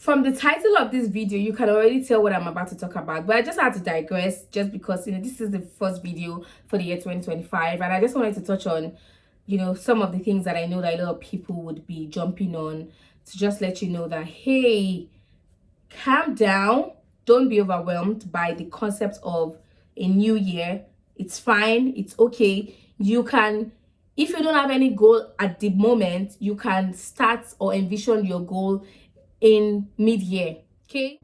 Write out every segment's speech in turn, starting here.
From the title of this video, you can already tell what I'm about to talk about, but I just had to digress just because, this is the first video for the year 2025, and I just wanted to touch on, some of the things that I know that a lot of people would be jumping on, to just let you know that, hey, calm down. Don't be overwhelmed by the concept of a new year. It's fine. It's okay. You can, if you don't have any goal at the moment, you can start or envision your goal in mid-year. Okay.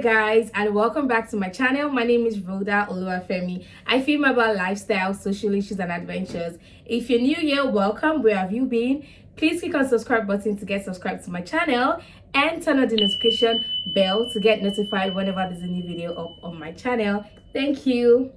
Guys, and welcome back to my channel. My name is Rhoda Oluwafemi. I film about lifestyle, social issues, and adventures. If you're new here, welcome. Where have you been? Please click on the subscribe button to get subscribed to my channel and turn on the notification bell to get notified whenever there's a new video up on my channel. Thank you.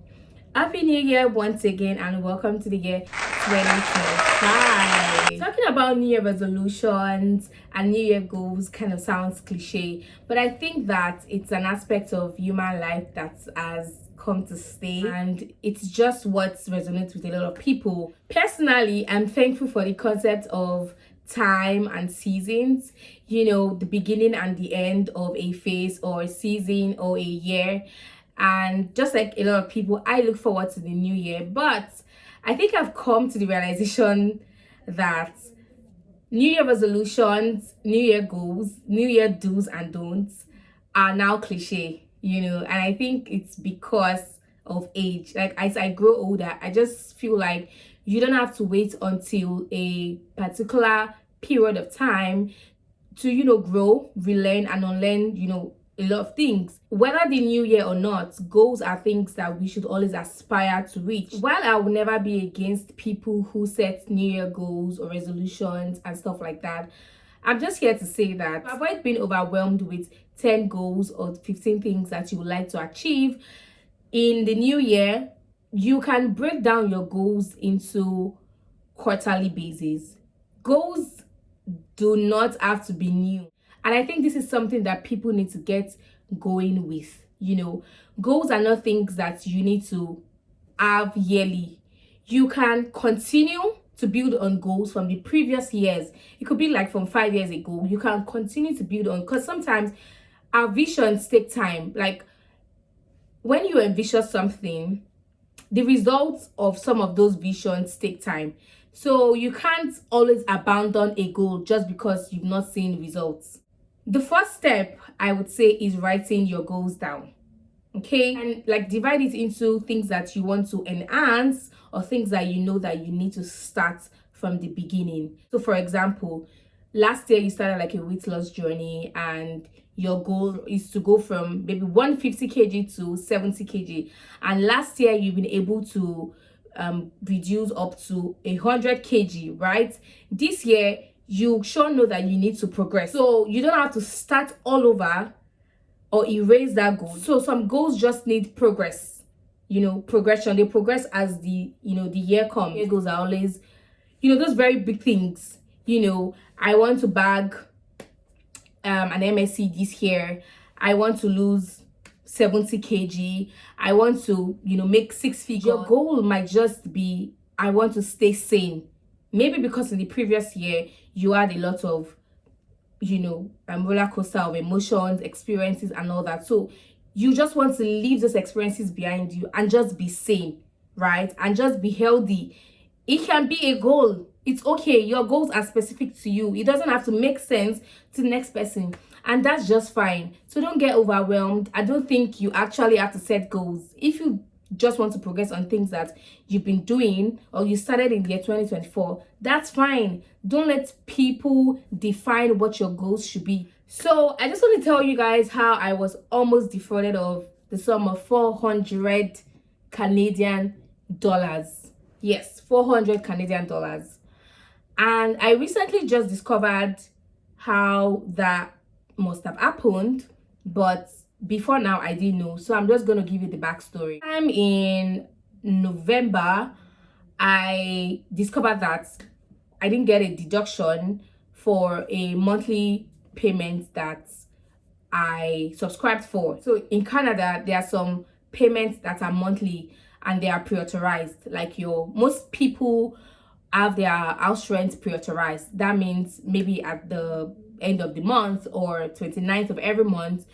Happy New Year once again, and welcome to the year 2025. Talking about New Year resolutions and New Year goals kind of sounds cliche, but I think that it's an aspect of human life that has come to stay, and it's just what resonates with a lot of people. Personally, I'm thankful for the concept of time and seasons, the beginning and the end of a phase or a season or a year. And just like a lot of people, I look forward to the new year, but I think I've come to the realization that New Year resolutions, New Year goals, New Year do's and don'ts are now cliche, and I think it's because of age. Like, as I grow older, I just feel like you don't have to wait until a particular period of time to, grow, relearn, and unlearn, a lot of things. Whether the new year or not, goals are things that we should always aspire to reach. While I will never be against people who set new year goals or resolutions and stuff like that, I'm just here to say that avoid being overwhelmed with 10 goals or 15 things that you would like to achieve in the new year. You can break down your goals into quarterly basis. Goals do not have to be new. And I think this is something that people need to get going with. Goals are not things that you need to have yearly. You can continue to build on goals from the previous years. It could be like from 5 years ago. You can continue to build on, because sometimes our visions take time. Like, when you envision something, the results of some of those visions take time. So you can't always abandon a goal just because you've not seen results. The first step, I would say, is writing your goals down. Okay, and like divide it into things that you want to enhance or things that you know that you need to start from the beginning. So for example, last year you started like a weight loss journey, and your goal is to go from maybe 150 kg to 70 kg, and last year you've been able to reduce up to 100 kg, right? This year you sure know that you need to progress, so you don't have to start all over or erase that goal. So some goals just need progress, progression. They progress as the year comes. Year goals are always those very big things. I want to bag an MSc this year. I want to lose 70 kg. I want to make 6 figures. Your goal might just be, I want to stay sane. Maybe because in the previous year you had a lot of roller coaster of emotions, experiences, and all that, so you just want to leave those experiences behind you and just be sane, right? And just be healthy. It can be a goal. It's okay. Your goals are specific to you. It doesn't have to make sense to the next person, and that's just fine. So don't get overwhelmed. I don't think you actually have to set goals. If you just want to progress on things that you've been doing or you started in the year 2024, that's fine. Don't let people define what your goals should be. So I just want to tell you guys how I was almost defrauded of the sum of 400 Canadian dollars. Yes, 400 Canadian dollars. And I recently just discovered how that must have happened, but before now I didn't know. So I'm just going to give you the backstory. I'm in November, I discovered that I didn't get a deduction for a monthly payment that I subscribed for. So in Canada, there are some payments that are monthly and they are pre-authorized. Like most people have their house rent pre-authorized. That means maybe at the end of the month or 29th of every month,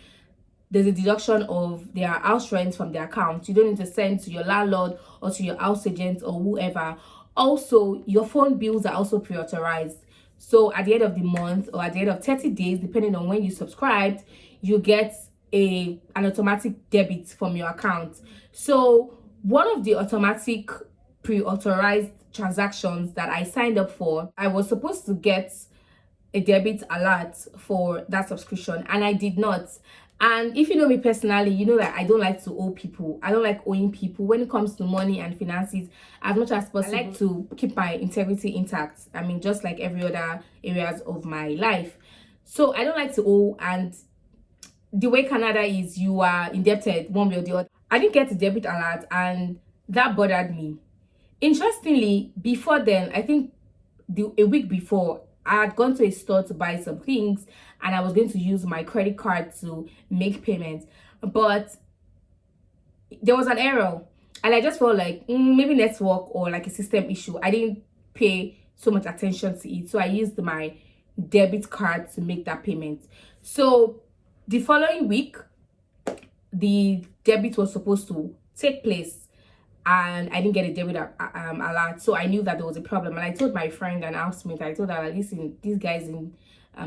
there's a deduction of their house rent from their account. You don't need to send to your landlord or to your house agent or whoever. Also, your phone bills are also pre-authorized. So at the end of the month or at the end of 30 days, depending on when you subscribed, you get an automatic debit from your account. So one of the automatic pre-authorized transactions that I signed up for, I was supposed to get a debit alert for that subscription, and I did not. And if you know me personally, you know that I don't like to owe people. I don't like owing people when it comes to money and finances. As much as possible, I like to keep my integrity intact. I mean, just like every other areas of my life. So I don't like to owe, and the way Canada is, you are indebted one way or the other. I didn't get a debit alert, and that bothered me. Interestingly, before then, I think a week before, I had gone to a store to buy some things and I was going to use my credit card to make payments, but there was an error and I just felt like maybe network or like a system issue. I didn't pay so much attention to it, so I used my debit card to make that payment. So the following week, the debit was supposed to take place and I didn't get a debit alert, so I knew that there was a problem. And I told my friend and housemate, I told her, listen, these guys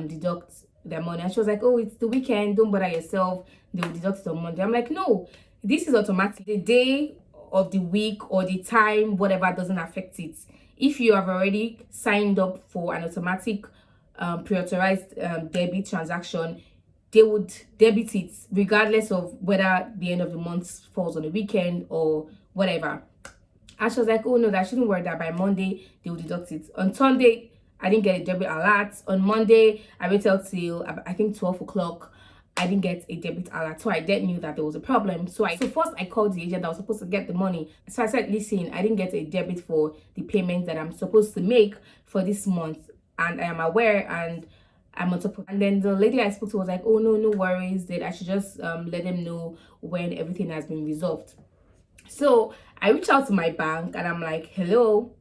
deduct their money. And she was like, oh, it's the weekend, don't bother yourself, they will deduct the Monday. I'm like, no, this is automatic. The day of the week or the time, whatever, doesn't affect it. If you have already signed up for an automatic pre-authorized debit transaction, they would debit it regardless of whether the end of the month falls on a weekend or whatever. And she was like, oh no, that shouldn't worry, that by Monday they will deduct it. On Sunday, I didn't get a debit alert. On Monday, I waited till I think 12 o'clock. I didn't get a debit alert, so I then knew that there was a problem. So first I called the agent that was supposed to get the money. So I said, listen, I didn't get a debit for the payment that I'm supposed to make for this month, and I am aware and I'm on top of. And then the lady I spoke to was like, oh no worries, that I should just let them know when everything has been resolved. So I reached out to my bank and I'm like, hello,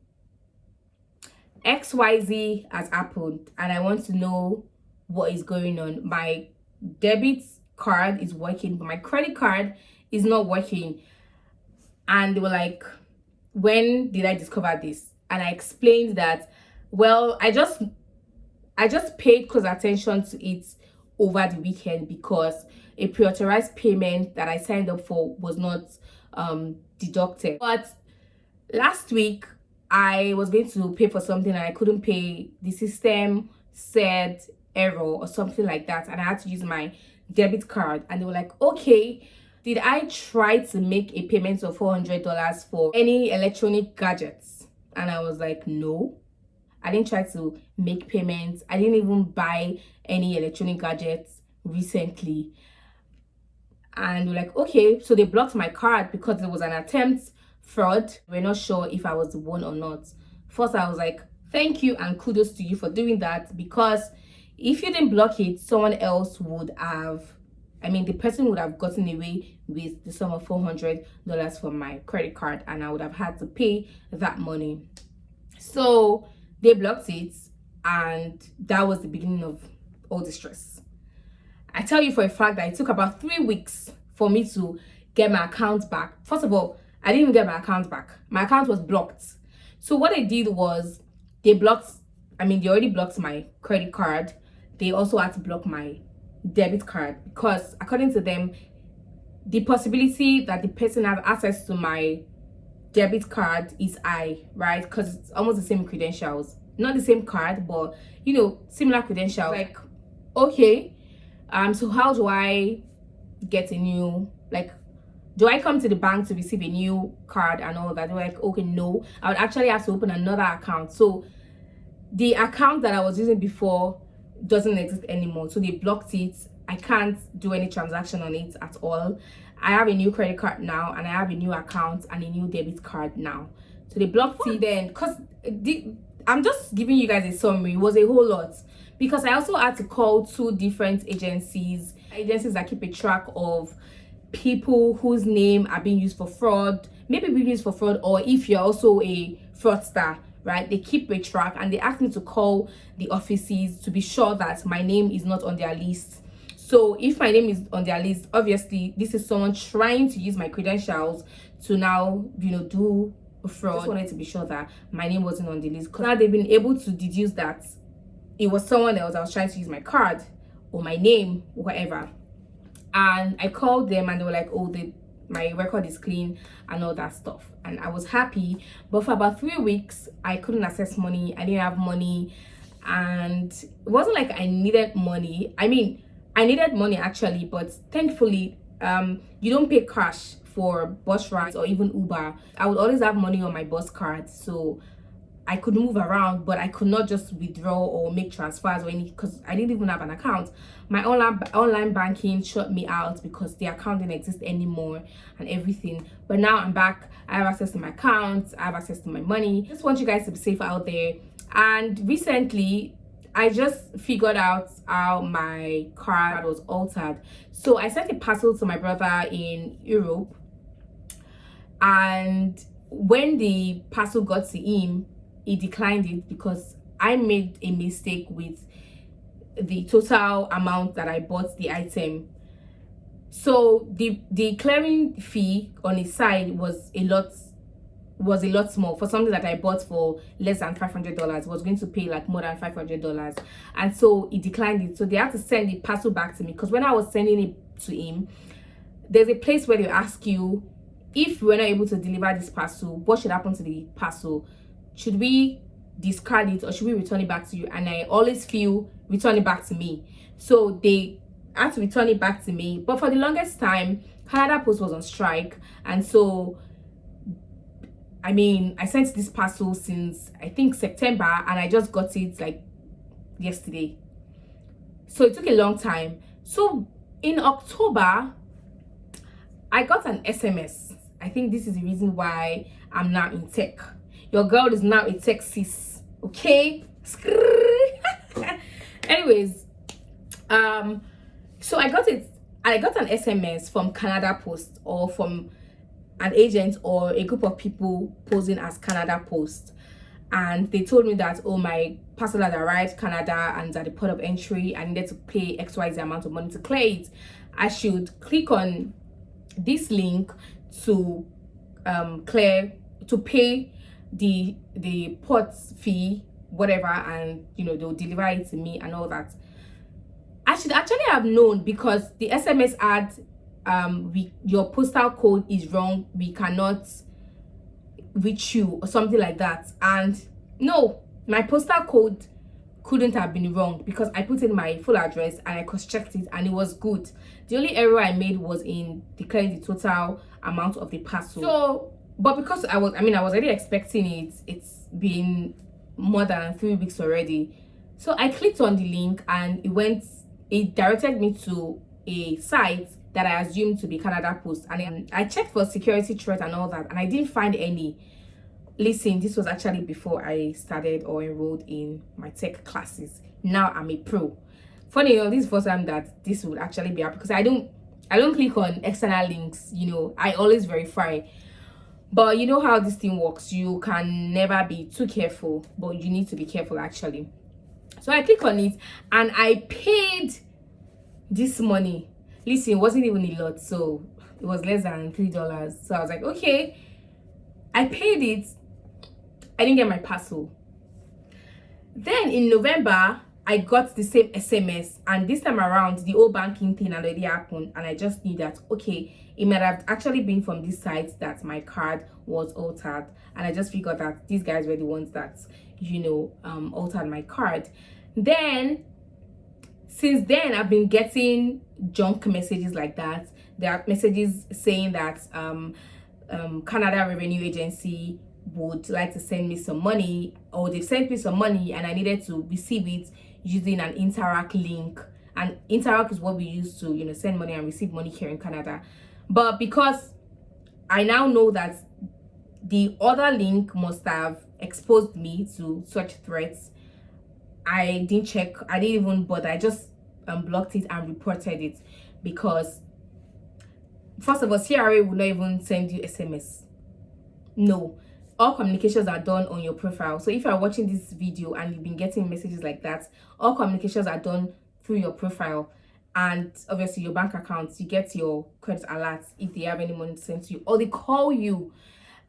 XYZ has happened and I want to know what is going on. My debit card is working, but my credit card is not working. And they were like, when did I discover this? And I explained that, well, I just paid close attention to it over the weekend because a pre-authorized payment that I signed up for was not deducted. But last week I was going to pay for something and I couldn't pay. The system said error or something like that, and I had to use my debit card. And they were like, okay, did I try to make a payment of $400 for any electronic gadgets? And I was like, no, I didn't try to make payments. I didn't even buy any electronic gadgets recently. And we're like, okay, so they blocked my card because it was an attempt fraud. We're not sure if I was the one or not. First, I was like, thank you and kudos to you for doing that, because if you didn't block it, someone else would have, the person would have gotten away with the sum of $400 from my credit card, and I would have had to pay that money. So they blocked it, and that was the beginning of all the stress. I tell you for a fact that it took about 3 weeks for me to get my account back. First of all, I didn't even get my account back. My account was blocked. So what they did was they already blocked my credit card. They also had to block my debit card because according to them, the possibility that the person has access to my debit card is high, right? Because it's almost the same credentials. Not the same card, but similar credentials. Like, okay, so how do I get a new, do I come to the bank to receive a new card and all that? They were like, okay, no, I would actually have to open another account. So the account that I was using before doesn't exist anymore. So they blocked it. I can't do any transaction on it at all. I have a new credit card now, and I have a new account and a new debit card now. So they blocked it then, because I'm just giving you guys a summary. It was a whole lot, because I also had to call 2 different agencies. Agencies that keep a track of people whose name are being used for fraud, maybe being used for fraud, or if you're also a fraudster, right? They keep a track and they ask me to call the offices to be sure that my name is not on their list. So if my name is on their list, obviously this is someone trying to use my credentials to now, do fraud. I just wanted to be sure that my name wasn't on the list, because now they've been able to deduce that it was someone else. I was trying to use my card or my name, whatever. And I called them and they were like, oh, my record is clean and all that stuff. And I was happy. But for about 3 weeks, I couldn't access money. I didn't have money. And it wasn't like I needed money. I mean, I needed money actually, but thankfully, you don't pay cash for bus rides or even Uber. I would always have money on my bus card, so I could move around, but I could not just withdraw or make transfers or anything, because I didn't even have an account. My online banking shut me out because the account didn't exist anymore and everything. But now I'm back. I have access to my account. I have access to my money. Just want you guys to be safe out there. And recently, I just figured out how my card was altered. So I sent a parcel to my brother in Europe, and when the parcel got to him, he declined it because I made a mistake with the total amount that I bought the item. So the clearing fee on his side was a lot small for something that I bought for less than $500. Was going to pay like more than $500, and so he declined it. So they had to send the parcel back to me, because when I was sending it to him, there's a place where they ask you, if we're not able to deliver this parcel, what should happen to the parcel? Should we discard it or should we return it back to you? And I always feel return it back to me. So they had to return it back to me. But for the longest time, Canada Post was on strike, and so I mean, I sent this parcel since I think September, and I just got it like yesterday. So it took a long time. So in October, I got an SMS. I think this is the reason why I'm now in tech. Your girl is now a tech sis, okay? Anyways, so I got an SMS from Canada Post, or from an agent or a group of people posing as Canada Post, and they told me that, oh, my parcel had arrived Canada and at the port of entry, I needed to pay XYZ amount of money to clear it. I should click on this link to pay the port fee, whatever, and they'll deliver it to me and all that. I should actually have known, because the SMS had your postal code is wrong, we cannot reach you, or something like that. And no, my postal code couldn't have been wrong, because I put in my full address and I cross-checked it and it was good. The only error I made was in declaring the total amount of the parcel. So, but because I was already expecting it, it's been more than 3 weeks already. So I clicked on the link and it directed me to a site that I assumed to be Canada Post, and I checked for security threat and all that, and I didn't find any. Listen, this was actually before I started or enrolled in my tech classes. Now I'm a pro. Funny enough, this is the first time that this would actually be up, because I don't click on external links. I always verify. But you know how this thing works. You can never be too careful, but you need to be careful actually. So I click on it and I paid this money. Listen, it wasn't even a lot, so it was less than $3. So I was like, okay, I paid it. I didn't get my parcel. Then in November, I got the same SMS, and this time around the old banking thing already happened, and I just knew that, okay, it might have actually been from this site that my card was altered, and I just figured that these guys were the ones that altered my card. Then since then, I've been getting junk messages like that. There are messages saying that Canada Revenue Agency would like to send me some money, or they've sent me some money and I needed to receive it using an Interact link. And Interact is what we use to send money and receive money here in Canada. But because I now know that the other link must have exposed me to such threats, I didn't check. I didn't even bother. I just blocked it and reported it. because first of all, CRA will not even send you SMS. No, all communications are done on your profile. So if you are watching this video and you've been getting messages like that, all communications are done through your profile, and obviously your bank accounts. You get your credit alerts if they have any money to send to you, or they call you.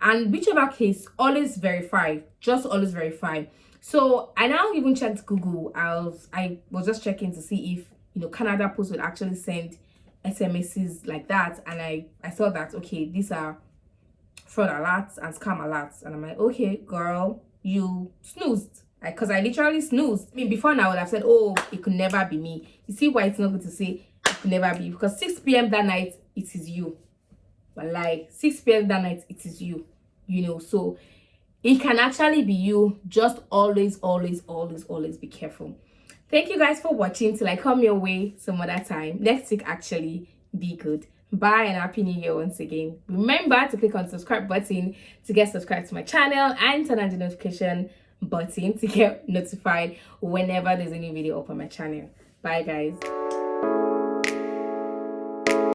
And whichever case, always verify. Just always verify. So I now even checked Google. I was just checking to see if, you know, Canada Post would actually send SMSs like that, and I saw that, okay, these are fraud alerts and scam alerts, and I'm like, okay, girl, you snoozed. Because I literally snoozed. I mean, before now I would have said, oh, it could never be me. You see why it's not good to say it could never be, because 6 p.m. that night it is you. But like 6 p.m. that night it is you, you know. So it can actually be you. Just always be careful. Thank you guys for watching. Till I come your way some other time next week. Actually, be good. Bye and happy new year once again. Remember to click on the subscribe button to get subscribed to my channel, and turn on the notification button to get notified whenever there's a new video up on my channel. Bye guys.